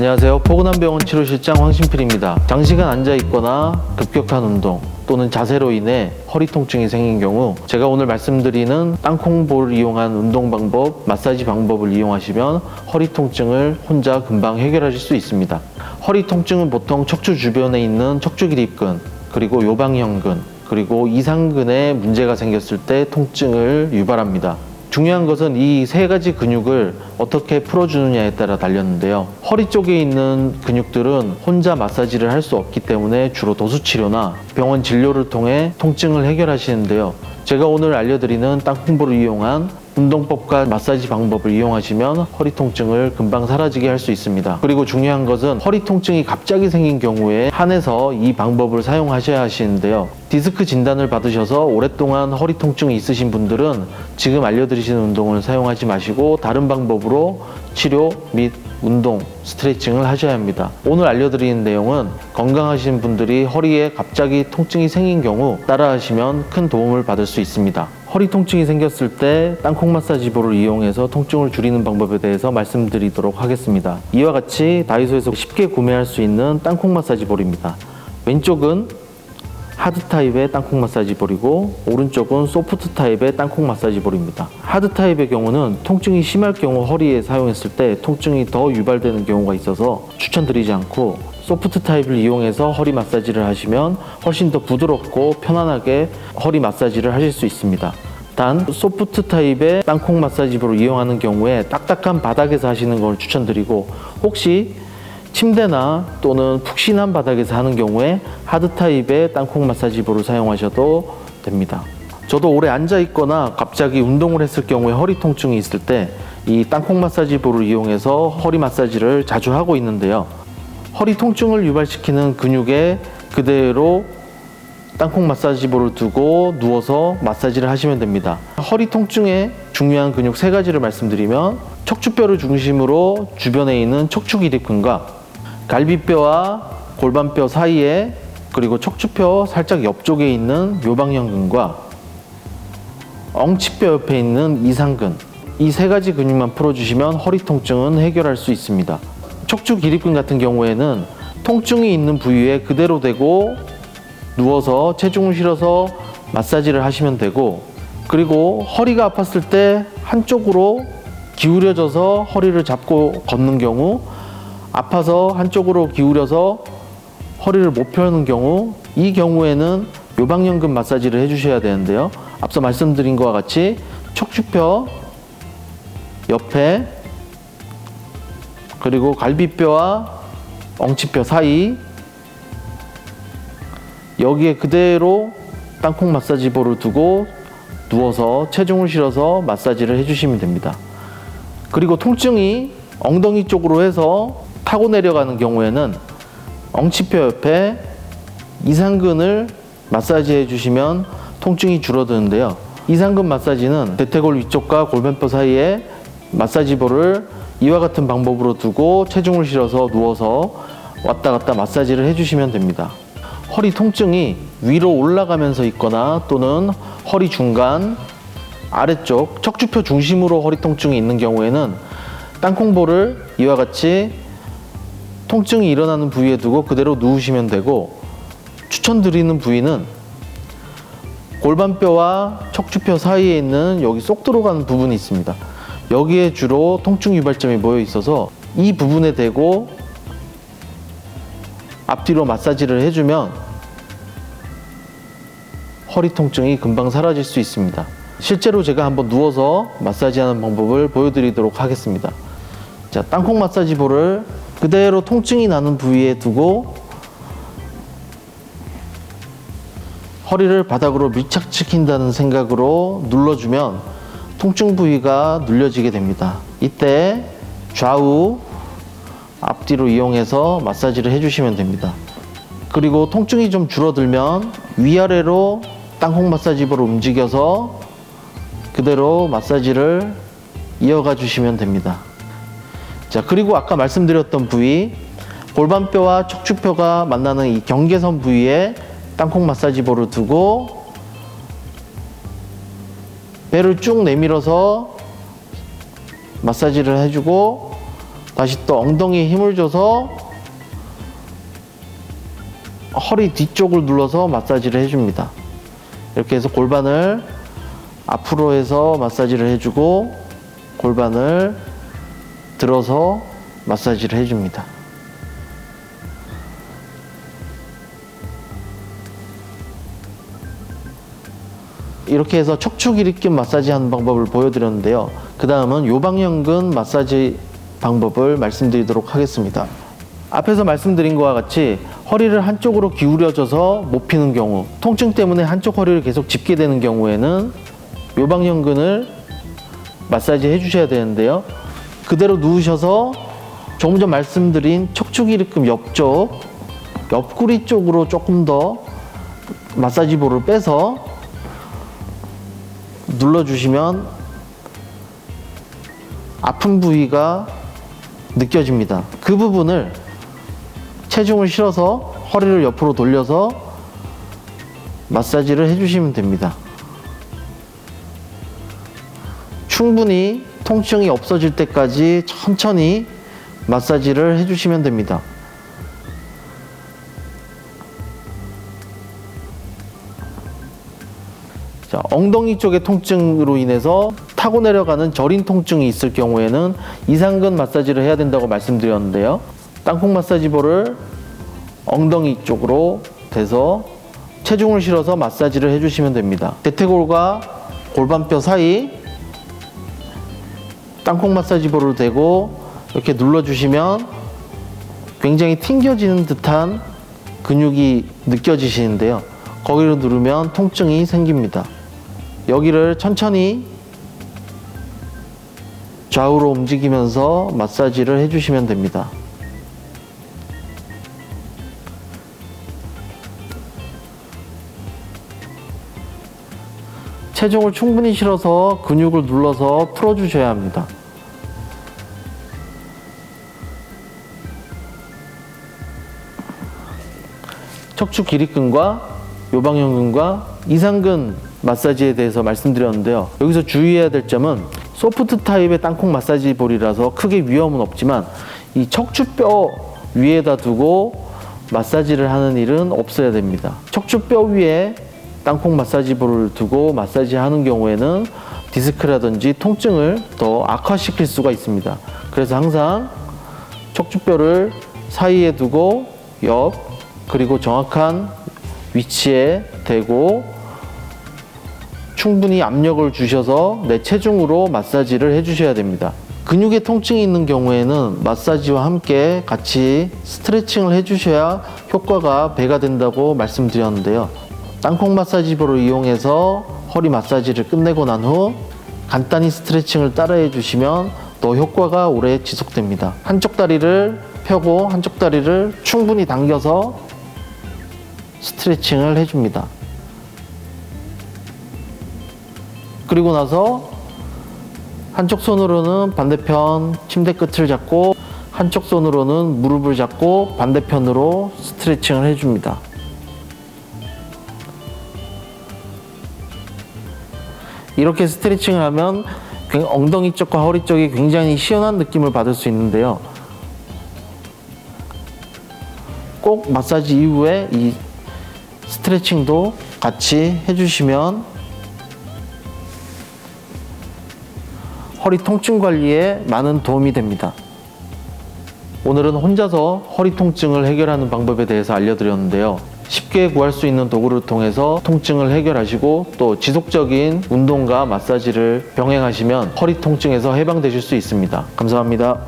안녕하세요. 포근한병원 치료실장 황신필입니다. 장시간 앉아있거나 급격한 운동 또는 자세로 인해 허리 통증이 생긴 경우 제가 오늘 말씀드리는 땅콩볼을 이용한 운동 방법, 마사지 방법을 이용하시면 허리 통증을 혼자 금방 해결하실 수 있습니다. 허리 통증은 보통 척추 주변에 있는 척추기립근, 그리고 요방형근, 그리고 이상근에 문제가 생겼을 때 통증을 유발합니다. 중요한 것은 이 세 가지 근육을 어떻게 풀어주느냐에 따라 달렸는데요. 허리 쪽에 있는 근육들은 혼자 마사지를 할 수 없기 때문에 주로 도수치료나 병원 진료를 통해 통증을 해결하시는데요. 제가 오늘 알려드리는 땅콩볼을 이용한 운동법과 마사지 방법을 이용하시면 허리 통증을 금방 사라지게 할 수 있습니다. 그리고 중요한 것은 허리 통증이 갑자기 생긴 경우에 한해서 이 방법을 사용하셔야 하시는데요. 디스크 진단을 받으셔서 오랫동안 허리 통증이 있으신 분들은 지금 알려드리시는 운동을 사용하지 마시고 다른 방법으로 치료 및 운동, 스트레칭을 하셔야 합니다. 오늘 알려드리는 내용은 건강하신 분들이 허리에 갑자기 통증이 생긴 경우 따라하시면 큰 도움을 받을 수 있습니다. 허리 통증이 생겼을 때 땅콩 마사지볼을 이용해서 통증을 줄이는 방법에 대해서 말씀드리도록 하겠습니다. 이와 같이 다이소에서 쉽게 구매할 수 있는 땅콩 마사지볼입니다. 왼쪽은 하드 타입의 땅콩 마사지볼이고 오른쪽은 소프트 타입의 땅콩 마사지볼입니다. 하드 타입의 경우는 통증이 심할 경우 허리에 사용했을 때 통증이 더 유발되는 경우가 있어서 추천드리지 않고, 소프트 타입을 이용해서 허리 마사지를 하시면 훨씬 더 부드럽고 편안하게 허리 마사지를 하실 수 있습니다. 단 소프트 타입의 땅콩 마사지볼을 이용하는 경우에 딱딱한 바닥에서 하시는 걸 추천드리고, 혹시 침대나 또는 푹신한 바닥에서 하는 경우에 하드 타입의 땅콩 마사지볼을 사용하셔도 됩니다. 저도 오래 앉아 있거나 갑자기 운동을 했을 경우에 허리 통증이 있을 때 이 땅콩 마사지볼을 이용해서 허리 마사지를 자주 하고 있는데요. 허리 통증을 유발시키는 근육에 그대로 땅콩 마사지볼을 두고 누워서 마사지를 하시면 됩니다. 허리 통증의 중요한 근육 세 가지를 말씀드리면, 척추뼈를 중심으로 주변에 있는 척추기립근과 갈비뼈와 골반뼈 사이에, 그리고 척추뼈 살짝 옆쪽에 있는 요방형근과 엉치뼈 옆에 있는 이상근, 이 세 가지 근육만 풀어주시면 허리 통증은 해결할 수 있습니다. 척추 기립근 같은 경우에는 통증이 있는 부위에 그대로 대고 누워서 체중을 실어서 마사지를 하시면 되고, 그리고 허리가 아팠을 때 한쪽으로 기울여져서 허리를 잡고 걷는 경우, 아파서 한쪽으로 기울여서 허리를 못 펴는 경우, 이 경우에는 요방형근 마사지를 해주셔야 되는데요. 앞서 말씀드린 것과 같이 척추뼈 옆에, 그리고 갈비뼈와 엉치뼈 사이, 여기에 그대로 땅콩 마사지볼을 두고 누워서 체중을 실어서 마사지를 해주시면 됩니다. 그리고 통증이 엉덩이 쪽으로 해서 타고 내려가는 경우에는 엉치뼈 옆에 이상근을 마사지 해주시면 통증이 줄어드는데요. 이상근 마사지는 대퇴골 위쪽과 골반뼈 사이에 마사지볼을 이와 같은 방법으로 두고 체중을 실어서 누워서 왔다 갔다 마사지를 해주시면 됩니다. 허리 통증이 위로 올라가면서 있거나 또는 허리 중간, 아래쪽, 척추뼈 중심으로 허리 통증이 있는 경우에는 땅콩볼을 이와 같이 통증이 일어나는 부위에 두고 그대로 누우시면 되고, 추천드리는 부위는 골반뼈와 척추뼈 사이에 있는 여기 쏙 들어가는 부분이 있습니다. 여기에 주로 통증 유발점이 모여 있어서 이 부분에 대고 앞뒤로 마사지를 해주면 허리 통증이 금방 사라질 수 있습니다. 실제로 제가 한번 누워서 마사지하는 방법을 보여드리도록 하겠습니다. 자, 땅콩 마사지볼을 그대로 통증이 나는 부위에 두고 허리를 바닥으로 밀착시킨다는 생각으로 눌러주면 통증 부위가 눌려지게 됩니다. 이때 좌우, 앞뒤로 이용해서 마사지를 해주시면 됩니다. 그리고 통증이 좀 줄어들면 위아래로 땅콩 마사지볼을 움직여서 그대로 마사지를 이어가 주시면 됩니다. 자, 그리고 아까 말씀드렸던 부위, 골반뼈와 척추뼈가 만나는 이 경계선 부위에 땅콩 마사지볼을 두고 배를 쭉 내밀어서 마사지를 해주고 다시 또 엉덩이에 힘을 줘서 허리 뒤쪽을 눌러서 마사지를 해줍니다. 이렇게 해서 골반을 앞으로 해서 마사지를 해주고 골반을 들어서 마사지를 해줍니다. 이렇게 해서 척추 기립근 마사지 하는 방법을 보여드렸는데요. 그 다음은 요방형근 마사지 방법을 말씀드리도록 하겠습니다. 앞에서 말씀드린 것과 같이 허리를 한쪽으로 기울여져서 못 피는 경우, 통증 때문에 한쪽 허리를 계속 짚게 되는 경우에는 요방형근을 마사지 해주셔야 되는데요. 그대로 누우셔서 조금 전 말씀드린 척추 기립근 옆쪽, 옆구리 쪽으로 조금 더 마사지 볼을 빼서 눌러주시면 아픈 부위가 느껴집니다. 그 부분을 체중을 실어서 허리를 옆으로 돌려서 마사지를 해주시면 됩니다. 충분히 통증이 없어질 때까지 천천히 마사지를 해주시면 됩니다. 자, 엉덩이 쪽의 통증으로 인해서 타고 내려가는 저린 통증이 있을 경우에는 이상근 마사지를 해야 된다고 말씀드렸는데요. 땅콩 마사지볼을 엉덩이 쪽으로 대서 체중을 실어서 마사지를 해주시면 됩니다. 대퇴골과 골반뼈 사이 땅콩 마사지볼을 대고 이렇게 눌러주시면 굉장히 튕겨지는 듯한 근육이 느껴지시는데요. 거기를 누르면 통증이 생깁니다. 여기를 천천히 좌우로 움직이면서 마사지를 해주시면 됩니다. 체중을 충분히 실어서 근육을 눌러서 풀어주셔야 합니다. 척추 기립근과 요방형근과 이상근 마사지에 대해서 말씀드렸는데요. 여기서 주의해야 될 점은 소프트 타입의 땅콩 마사지 볼이라서 크게 위험은 없지만 이 척추뼈 위에다 두고 마사지를 하는 일은 없어야 됩니다. 척추뼈 위에 땅콩 마사지 볼을 두고 마사지 하는 경우에는 디스크라든지 통증을 더 악화시킬 수가 있습니다. 그래서 항상 척추뼈를 사이에 두고 옆 그리고 정확한 위치에 대고 충분히 압력을 주셔서 내 체중으로 마사지를 해주셔야 됩니다. 근육에 통증이 있는 경우에는 마사지와 함께 같이 스트레칭을 해주셔야 효과가 배가 된다고 말씀드렸는데요. 땅콩 마사지볼을 이용해서 허리 마사지를 끝내고 난 후 간단히 스트레칭을 따라해 주시면 더 효과가 오래 지속됩니다. 한쪽 다리를 펴고 한쪽 다리를 충분히 당겨서 스트레칭을 해줍니다. 그리고 나서 한쪽 손으로는 반대편 침대 끝을 잡고 한쪽 손으로는 무릎을 잡고 반대편으로 스트레칭을 해줍니다. 이렇게 스트레칭을 하면 엉덩이 쪽과 허리 쪽이 굉장히 시원한 느낌을 받을 수 있는데요. 꼭 마사지 이후에 이 스트레칭도 같이 해주시면 허리 통증 관리에 많은 도움이 됩니다. 오늘은 혼자서 허리 통증을 해결하는 방법에 대해서 알려드렸는데요. 쉽게 구할 수 있는 도구를 통해서 통증을 해결하시고 또 지속적인 운동과 마사지를 병행하시면 허리 통증에서 해방되실 수 있습니다. 감사합니다.